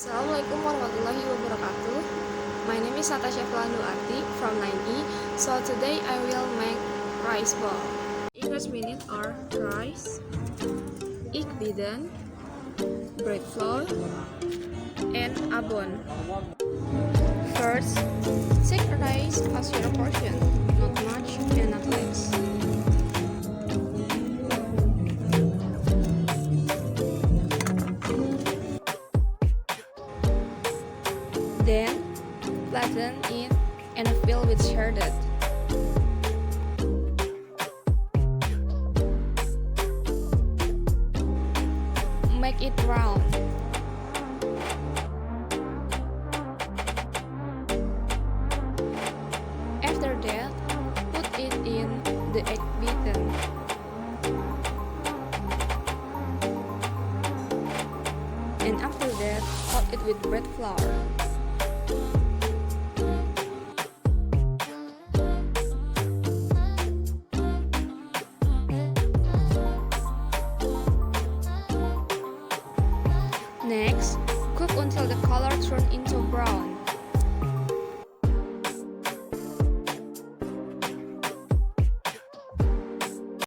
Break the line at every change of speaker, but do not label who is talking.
Assalamualaikum warahmatullahi wabarakatuh. My name is Natasha Arti from 9E. So today I will make rice ball. Ingredients are rice, egg beaten, bread flour, and abon. First, take rice as your portion, not much and not less. Then, flatten it and fill with shredded. Make it round. After that, put it in the egg beaten. And after that, coat it with bread flour. Next, cook until the color turns into brown.